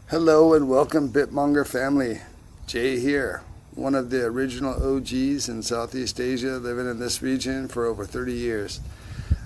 Hello and welcome, BitMonger family. Jay here, one of the original OGs in Southeast Asia, living in this region for over 30 years.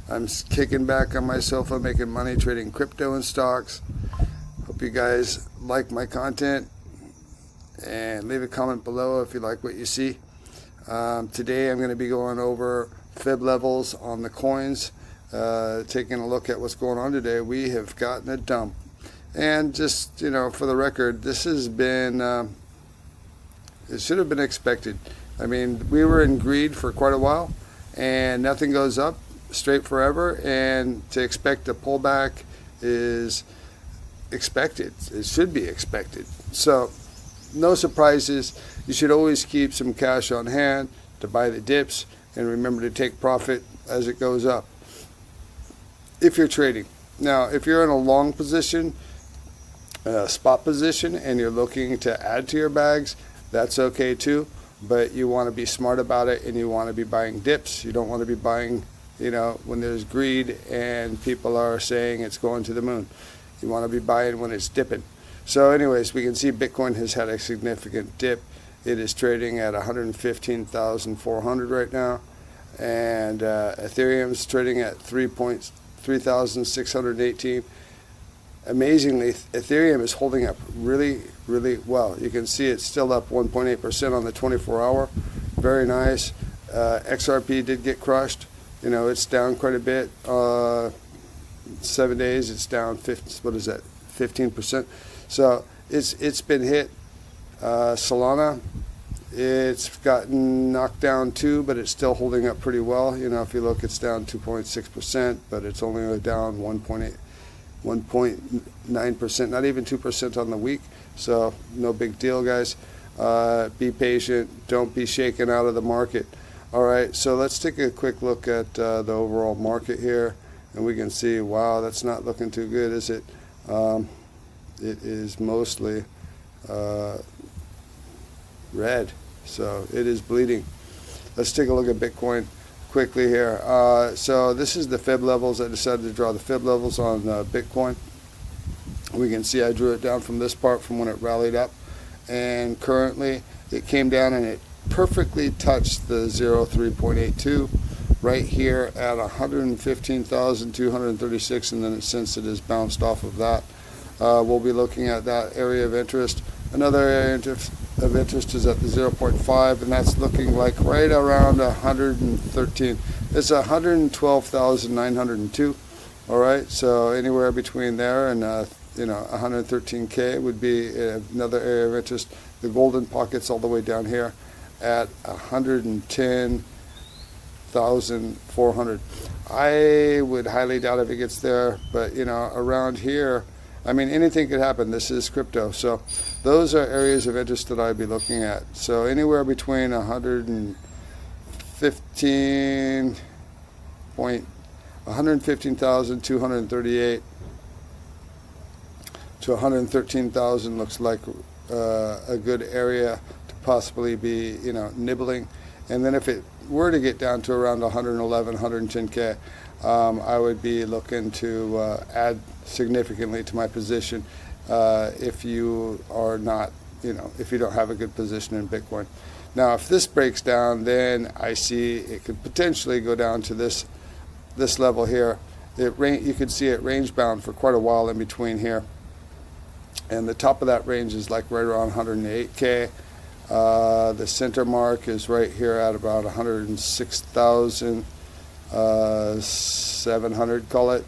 I'm kicking back on my sofa, making money trading crypto and stocks. Hope you guys like my content, and leave a comment below if you like what you see. Today I'm going to be going over fib levels on the coins, taking a look at what's going on today. We have gotten a dump. And just, for the record, this has been, it should have been expected. I mean, we were in greed for quite a while, and nothing goes up straight forever, and to expect a pullback is expected. It should be expected. So, no surprises. You should always keep some cash on hand to buy the dips, and remember to take profit as it goes up, if you're trading. Now, if you're in a long position, spot position, and you're looking to add to your bags, that's okay too, but you want to be smart about it, and you want to be buying dips. You don't want to be buying, when there's greed and people are saying it's going to the moon. You want to be buying when it's dipping. So anyways, we can see Bitcoin has had a significant dip. It is trading at 115,400 right now, and Ethereum is trading at 3,618. Amazingly, Ethereum is holding up really, really well. You can see it's still up 1.8% on the 24-hour. Very nice. XRP did get crushed. It's down quite a bit. 7 days, it's down 15%. So it's been hit. Solana, it's gotten knocked down too, but it's still holding up pretty well. If you look, it's down 2.6%, but it's only down 1.9%, not even 2% on the week. So no big deal, guys. Be patient. Don't be shaken out of the market. All right, so let's take a quick look at the overall market here, and we can see, wow, that's not looking too good, is it? It is mostly red, so it is bleeding. Let's take a look at Bitcoin quickly here. So this is the fib levels. I decided to draw the fib levels on Bitcoin. We can see I drew it down from this part from when it rallied up, and currently it came down and it perfectly touched the 03.82 right here at 115,236, and then since it has bounced off of that, we'll be looking at that area of interest. Another area of interest is at the 0.5, and that's looking like right around 113. It's 112,902. All right, so anywhere between there and 113K would be another area of interest. The golden pocket's all the way down here at 110,400. I would highly doubt if it gets there, but around here, I mean, anything could happen. This is crypto. So those are areas of interest that I'd be looking at. So anywhere between 115,238 to 113,000 looks like a good area to possibly be, nibbling. And then if it were to get down to around 111, 110K, I would be looking to add significantly to my position if you are not, if you don't have a good position in Bitcoin. Now, if this breaks down, then I see it could potentially go down to this level here. You could see it range bound for quite a while in between here, and the top of that range is like right around 108K. The center mark is right here at about 106,700, call it,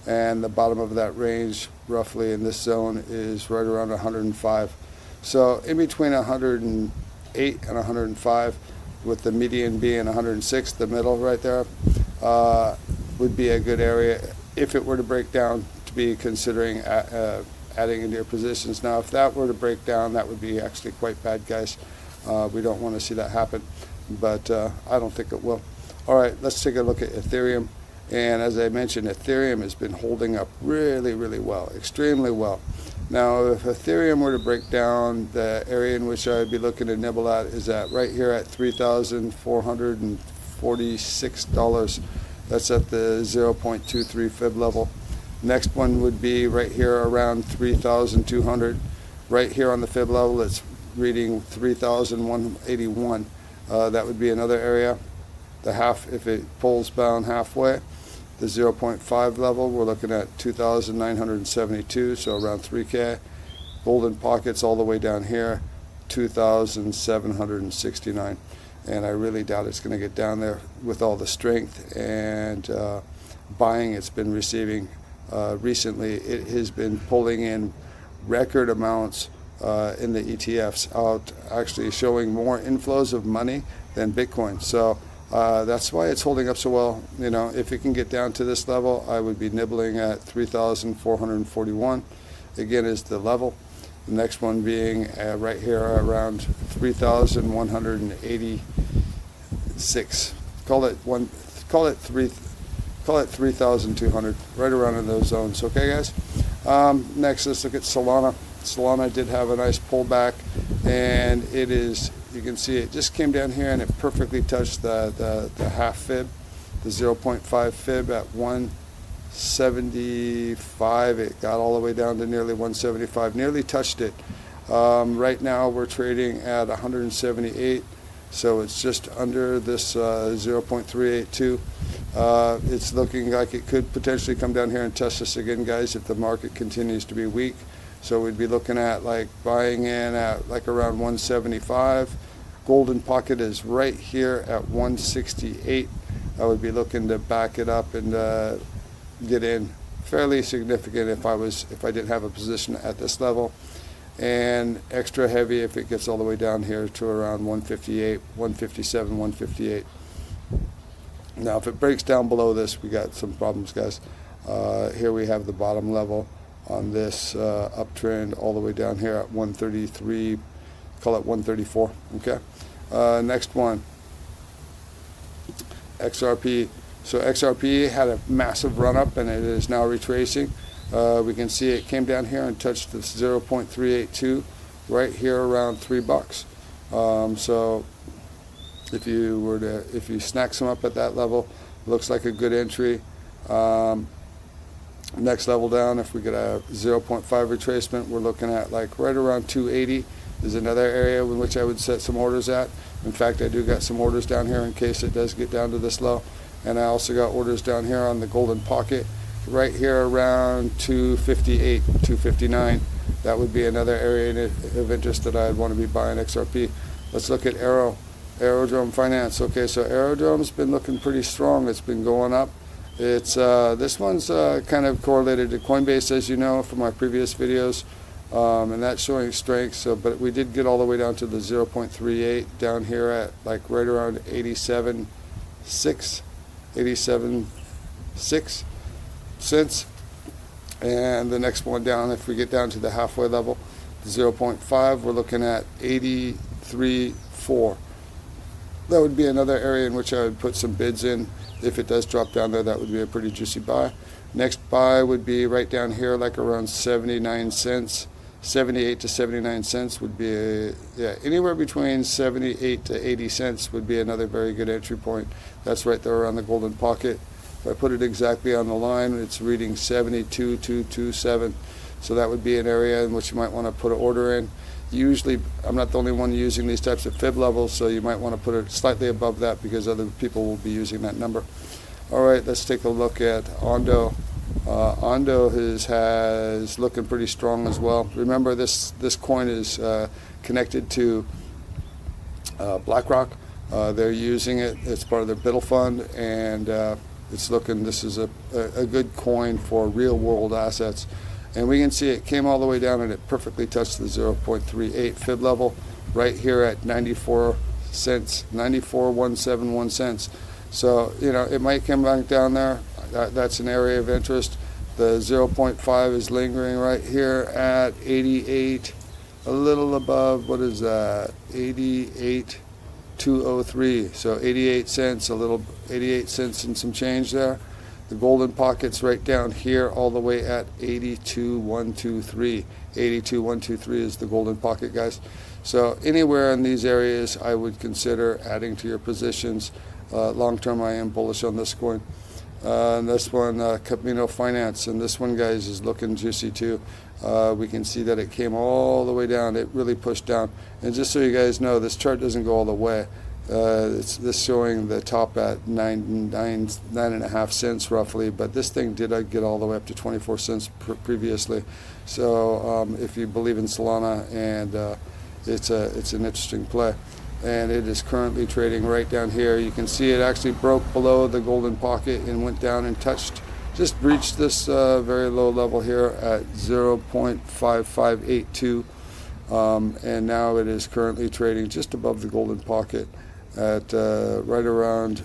and the bottom of that range roughly in this zone is right around 105. So in between 108 and 105, with the median being 106, the middle right there, would be a good area if it were to break down, to be considering adding into your positions. Now, if that were to break down, that would be actually quite bad, guys. We don't want to see that happen, but I don't think it will. All right, let's take a look at Ethereum. And as I mentioned, Ethereum has been holding up really, really well, extremely well. Now, if Ethereum were to break down, the area in which I would be looking to nibble at is at right here at $3,446. That's at the 0.23 fib level. Next one would be right here around 3,200. right here on the fib level, it's reading 3,181. That would be another area. The half, if it pulls down halfway, the 0.5 level, we're looking at 2,972, so around 3K. Golden pockets all the way down here, 2,769. And I really doubt it's going to get down there with all the strength and buying it's been receiving recently. It has been pulling in record amounts in the ETFs, out actually showing more inflows of money than Bitcoin. So that's why it's holding up so well. You know, if it can get down to this level, I would be nibbling at 3,441. Again, is the level. The next one being right here around 3,186. Call it 3,200. Right around in those zones. Okay, guys. Next, let's look at Solana. Solana did have a nice pullback, and it is, you can see it just came down here and it perfectly touched the half fib, the 0.5 fib at 175. It got all the way down to nearly 175, nearly touched it. Right now we're trading at 178, so it's just under this 0.382. It's looking like it could potentially come down here and test this again, guys, if the market continues to be weak. So we'd be looking at like buying in at like around 175. Golden pocket is right here at 168. I would be looking to back it up and get in fairly significant if I didn't have a position at this level, and extra heavy if it gets all the way down here to around 158, 157, 158. Now if it breaks down below this, we got some problems, guys. Here we have the bottom level on this uptrend all the way down here at 133, call it 134. Okay, next one, XRP. So XRP had a massive run up and it is now retracing. We can see it came down here and touched this 0.382 right here around $3. So if you snack some up at that level, looks like a good entry. Next level down, if we get a 0.5 retracement, we're looking at like right around 280 is another area in which I would set some orders at. In fact, I do got some orders down here in case it does get down to this low. And I also got orders down here on the golden pocket right here around 258, 259. That would be another area of interest that I'd want to be buying XRP. Let's look at aerodrome finance. Okay, so aerodrome's been looking pretty strong. It's been going up. It's this one's kind of correlated to Coinbase, as you know from my previous videos, and that's showing strength. So, but we did get all the way down to the 0.38 down here at like right around 87.6 cents. And the next one down, if we get down to the halfway level, 0.5, we're looking at 83.4. That would be another area in which I would put some bids in. If it does drop down there, that would be a pretty juicy buy. Next buy would be right down here, like around 79 cents. 78 to 79 cents would be anywhere between 78 to 80 cents would be another very good entry point. That's right there around the golden pocket. If I put it exactly on the line, it's reading 72.227. So that would be an area in which you might want to put an order in. Usually, I'm not the only one using these types of fib levels, so you might want to put it slightly above that because other people will be using that number. All right, let's take a look at ONDO. ONDO has looking pretty strong as well. Remember, this coin is connected to BlackRock. They're using it. It's part of their BIDL fund, and it's looking. This is a good coin for real-world assets. And we can see it came all the way down and it perfectly touched the 0.38 fib level right here at 94 cents, 94.171 cents. So, you know, it might come back down there. That's an area of interest. The 0.5 is lingering right here at 88, a little above, what is that, 88.203. So 88 cents, 88 cents and some change there. The golden pocket's right down here all the way at 82.123. 82.123 is the golden pocket, guys. So anywhere in these areas I would consider adding to your positions. Long term I am bullish on this coin. And this one, Kamino Finance, and this one, guys, is looking juicy too. We can see that it came all the way down. It really pushed down. And just so you guys know, this chart doesn't go all the way. It's this showing the top at 9.5 cents roughly, but this thing did get all the way up to 24 cents previously. So if you believe in Solana, and it's an interesting play. And it is currently trading right down here. You can see it actually broke below the golden pocket and went down and just breached this very low level here at 0.5582. And now it is currently trading just above the golden pocket at right around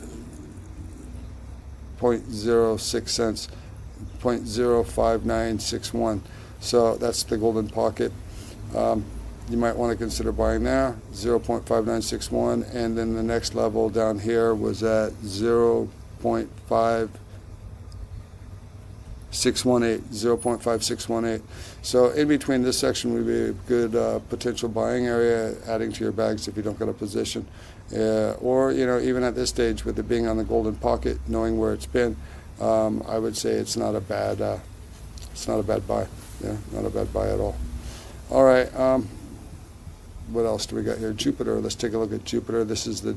0.06 cents, 0.05961. So that's the golden pocket. You might want to consider buying there, 0.5961, and then the next level down here was at 0.5618. So in between this section would be a good potential buying area, adding to your bags if you don't get a position. Or, you know, even at this stage with it being on the golden pocket, knowing where it's been, I would say it's not a bad buy. Yeah, not a bad buy at all. All right. What else do we got here? Jupiter. Let's take a look at Jupiter. This is the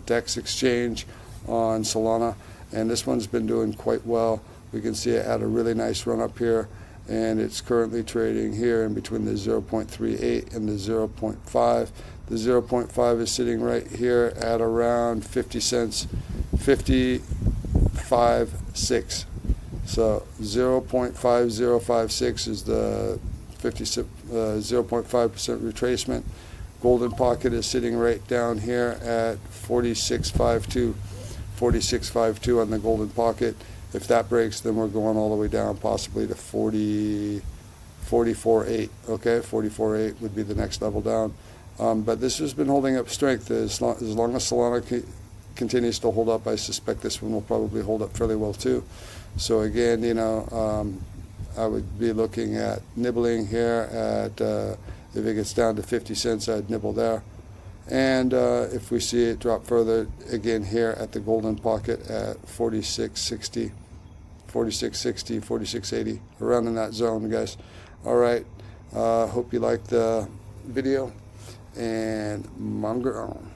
DEX exchange on Solana, and this one's been doing quite well. We can see it had a really nice run up here, and it's currently trading here in between the 0.38 and the 0.5. The 0.5 is sitting right here at around 50 cents, 55.6. So 0.5056 is the 0.5% retracement. Golden pocket is sitting right down here at 46.52 on the golden pocket. If that breaks, then we're going all the way down, possibly to 44.8. Okay, 44.8 would be the next level down. But this has been holding up strength. As long as Solana continues to hold up, I suspect this one will probably hold up fairly well too. So again, you know, I would be looking at nibbling here at, if it gets down to 50 cents, I'd nibble there. And if we see it drop further, again here at the golden pocket at 46.60, 46.80, around in that zone, guys. All right, hope you liked the video, and monger on.